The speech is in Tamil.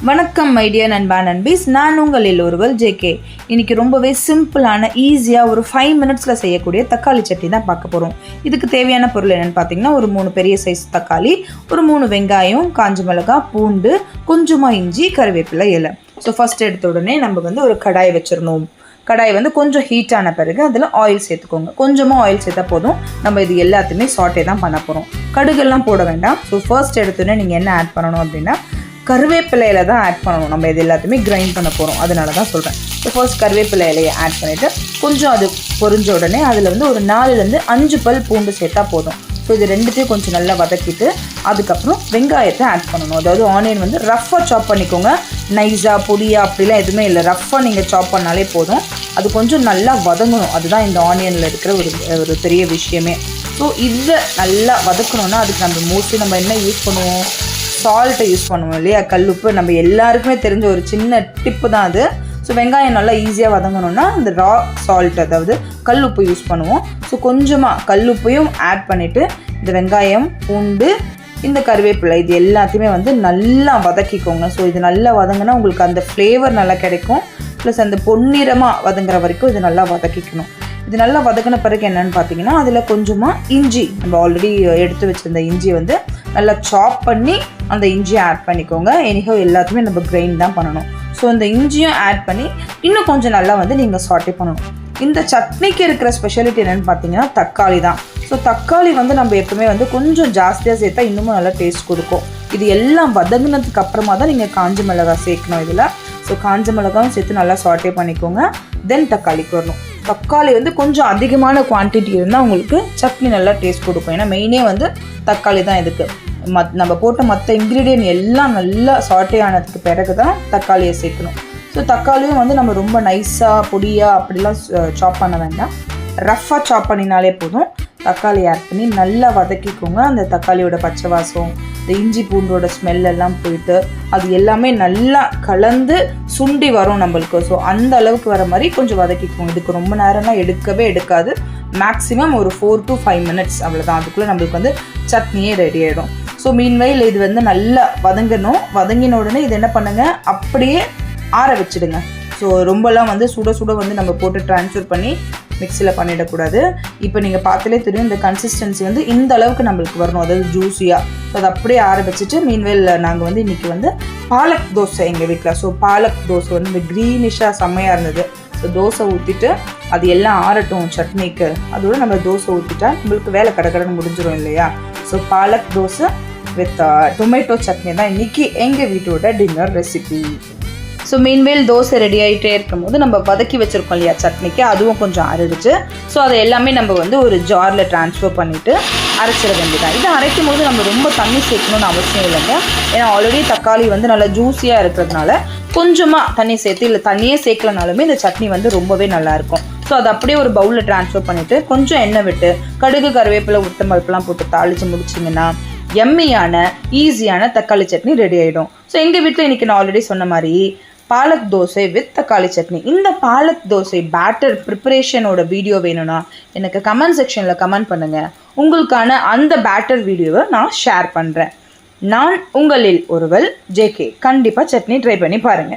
வணக்கம் மை டியர் நண்பா நண்பீஸ், நான் உங்கள் எல்லோருவல் ஜேகே. இன்றைக்கி ரொம்பவே சிம்பிளான ஈஸியாக ஒரு 5 மினிட்ஸில் செய்யக்கூடிய தக்காளி சட்னி தான் பார்க்க போகிறோம். இதுக்கு தேவையான பொருள் என்னென்னு பார்த்தீங்கன்னா, ஒரு 3 பெரிய சைஸ் தக்காளி, ஒரு 3 வெங்காயம், காஞ்ச மிளகாய், பூண்டு, கொஞ்சமாக இஞ்சி, கருவேப்பிலை, இலை. ஸோ ஃபஸ்ட் எடுத்த உடனே நம்ம ஒரு கடாய் வச்சிடணும். கடாய் கொஞ்சம் ஹீட் ஆன பிறகு அதில் ஆயில் சேர்த்துக்கோங்க. கொஞ்சமாக ஆயில் சேர்த்தா போதும். நம்ம இது எல்லாத்தையுமே சாட்டே தான் பண்ண போகிறோம். கடுகெல்லாம் போட வேண்டாம். ஸோ ஃபர்ஸ்ட் எடுத்தோடனே நீங்கள் என்ன ஆட் பண்ணணும் அப்படின்னா, கருவேப்பிலையில தான் ஆட் பண்ணணும். நம்ம இது எல்லாத்தையுமே கிரைண்ட் பண்ண போகிறோம், அதனால தான் சொல்கிறேன். ஸோ ஃபர்ஸ்ட் கருவேப்பிலை இலையை ஆட் பண்ணிவிட்டு கொஞ்சம் அது பொரிஞ்ச உடனே அதில் ஒரு 4லேருந்து 5 பல் பூண்டு சேர்த்தா போதும். ஸோ இது ரெண்டுத்தையும் கொஞ்சம் நல்லா வதக்கிட்டு அதுக்கப்புறம் வெங்காயத்தை ஆட் பண்ணணும். அதாவது ஆனியன் ரஃப்பாக சாப் பண்ணிக்கோங்க. நைஸாக பொடியா அப்படிலாம் எதுவுமே இல்லை, ரஃப்பாக நீங்கள் சாப் பண்ணாலே போதும். அது கொஞ்சம் நல்லா வதங்கணும். அதுதான் இந்த ஆனியனில் இருக்கிற ஒரு பெரிய விஷயமே. ஸோ இதை நல்லா வதக்கணுன்னா அதுக்கு நம்ம என்ன யூஸ் பண்ணுவோம், சால்ட்டை யூஸ் பண்ணுவோம் இல்லையா, கல்லுப்பு. நம்ம எல்லாருக்குமே தெரிஞ்ச ஒரு சின்ன டிப்பு தான் அது. ஸோ வெங்காயம் நல்லா ஈஸியாக வதங்கணுன்னா அந்த ரா சால்ட், அதாவது கல்லுப்பு யூஸ் பண்ணுவோம். ஸோ கொஞ்சமாக கல்லுப்பையும் ஆட் பண்ணிவிட்டு இந்த வெங்காயம், பூண்டு, இந்த கருவேப்பிலை இது எல்லாத்தையுமே நல்லா வதக்கிக்கோங்க. ஸோ இது நல்லா வதங்கினா உங்களுக்கு அந்த ஃப்ளேவர் நல்லா கிடைக்கும். ப்ளஸ் அந்த பொன்னிறமாக வதங்குற வரைக்கும் இது நல்லா வதக்கிக்கணும். இது நல்லா வதக்கின பிறகு என்னென்னு பார்த்தீங்கன்னா, அதில் கொஞ்சமாக இஞ்சி, நம்ம ஆல்ரெடி எடுத்து வச்சுருந்த இஞ்சியை நல்லா சாப் பண்ணி அந்த இஞ்சியை ஆட் பண்ணிக்கோங்க. எனிஹோ எல்லாத்தையுமே நம்ம கிரைண்ட் தான் பண்ணணும். ஸோ இந்த இஞ்சியும் ஆட் பண்ணி இன்னும் கொஞ்சம் நல்லா நீங்கள் சாட்டே பண்ணணும். இந்த சட்னிக்கு இருக்கிற ஸ்பெஷாலிட்டி என்னென்னு பார்த்தீங்கன்னா தக்காளி தான். ஸோ தக்காளி நம்ம எப்பவுமே கொஞ்சம் ஜாஸ்தியாக சேர்த்தா இன்னமும் நல்லா டேஸ்ட் கொடுக்கும். இது எல்லாம் வதங்கினதுக்கு அப்புறமா தான் நீங்கள் காஞ்ச மிளகாய் சேர்க்கணும் இதில். ஸோ காஞ்ச மிளகாயும் சேர்த்து நல்லா சாட்டே பண்ணிக்கோங்க. தென் தக்காளிக்கு வரணும். தக்காளி கொஞ்சம் அதிகமான குவான்டிட்டி இருந்தால் உங்களுக்கு சட்னி நல்லா டேஸ்ட் கொடுக்கும். ஏன்னா மெயினே தக்காளி தான் இதுக்கு. நம்ம போட்ட மற்ற இன்க்ரீடியன்ட் எல்லாம் நல்லா சாட்டே ஆனதுக்கு பிறகு தான் தக்காளியை சேர்க்கணும். ஸோ தக்காளியும் நம்ம ரொம்ப நைஸாக பொடியாக அப்படிலாம் சாப் பண்ண வேண்டாம். ரஃப்பாக சாப் பண்ணினாலே போதும். தக்காளி ஆட் பண்ணி நல்லா வதக்கிக்கோங்க. அந்த தக்காளியோட பச்சை வாசம், இந்த இஞ்சி பூண்டோட ஸ்மெல் எல்லாம் போயிட்டு அது எல்லாமே நல்லா கலந்து சுண்டி வரும் நம்மளுக்கு. ஸோ அந்த அளவுக்கு வர மாதிரி கொஞ்சம் வதக்கிக்கோங்க. இதுக்கு ரொம்ப நேரம்லாம் எடுக்காது. மேக்ஸிமம் ஒரு 4 to 5 மினிட்ஸ் அவ்வளோதான். அதுக்குள்ளே நம்மளுக்கு சட்னியே ரெடி ஆகிடும். ஸோ மீன்வைல் இது நல்லா வதங்கணும். வதங்கின உடனே இது என்ன பண்ணுங்கள், அப்படியே ஆற வச்சுடுங்க. ஸோ ரொம்பலாம் சுட நம்ம போட்டு ட்ரான்ஸ்ஃபர் பண்ணி மிக்சியில் பண்ணிடக்கூடாது. இப்போ நீங்கள் பார்த்தாலே தெரியும், இந்த கன்சிஸ்டன்சி இந்த அளவுக்கு நம்மளுக்கு வரணும், அதாவது ஜூஸியாக. ஸோ அதை அப்படியே ஆற வச்சுட்டு மீன்வேல் நாங்கள் இன்றைக்கி பாலக் தோசை எங்கள் வீட்டில். ஸோ பாலக் தோசை இந்த க்ரீனிஷாக செம்மையாக இருந்தது. ஸோ தோசை ஊற்றிட்டு அது எல்லாம் ஆறட்டும் சட்னிக்கு. அதோடு நம்ம தோசை ஊற்றிட்டா நம்மளுக்கு வேலை கடன்னு முடிஞ்சிடும் இல்லையா. So palak dosa with tomato chutney தான் இன்றைக்கி எங்கள் வீட்டோட dinner recipe. So meanwhile dosa ready ஆகிட்டே இருக்கும்போது நம்ம வதக்கி வச்சுருக்கோம் இல்லையா சட்னிக்கு, அதுவும் கொஞ்சம் அரைச்சு. ஸோ அதை எல்லாமே நம்ம ஒரு ஜாரில் ட்ரான்ஸ்ஃபர் பண்ணிவிட்டு அரைச்சிட வேண்டியதான். இதை அரைக்கும் போது நம்ம ரொம்ப தண்ணி சேர்க்கணும்னு அவசியம் இல்லைங்க. ஏன்னா ஆல்ரெடி தக்காளி நல்லா ஜூஸியாக இருக்கிறதுனால கொஞ்சமாக தண்ணி சேர்த்து, இல்லை தண்ணியே சேர்க்கலனாலுமே இந்த சட்னி ரொம்பவே நல்லாயிருக்கும். ஸோ அதை அப்படியே ஒரு பவுலில் ட்ரான்ஸ்ஃபர் பண்ணிவிட்டு கொஞ்சம் எண்ணெய் விட்டு கடுகு, கருவேப்பிலை, உளுத்தம்பருப்புலாம் போட்டு தாளித்து முடிச்சிங்கன்னா எம்மியான ஈஸியான தக்காளி சட்னி ரெடி ஆகிடும். ஸோ எங்கள் வீட்டில் இன்றைக்கி நான் ஆல்ரெடி சொன்ன மாதிரி பாலக் தோசை வித் தக்காளி சட்னி. இந்த பாலக் தோசை பேட்டர் ப்ரிப்பரேஷனோட வீடியோ வேணும்னா எனக்கு கமெண்ட் செக்ஷனில் கமெண்ட் பண்ணுங்கள். உங்களுக்கான அந்த பேட்டர் வீடியோவை நான் ஷேர் பண்ணுறேன். நான் உங்களில் ஒருவள் ஜேகே. கண்டிப்பாக சட்னி ட்ரை பண்ணி பாருங்கள்.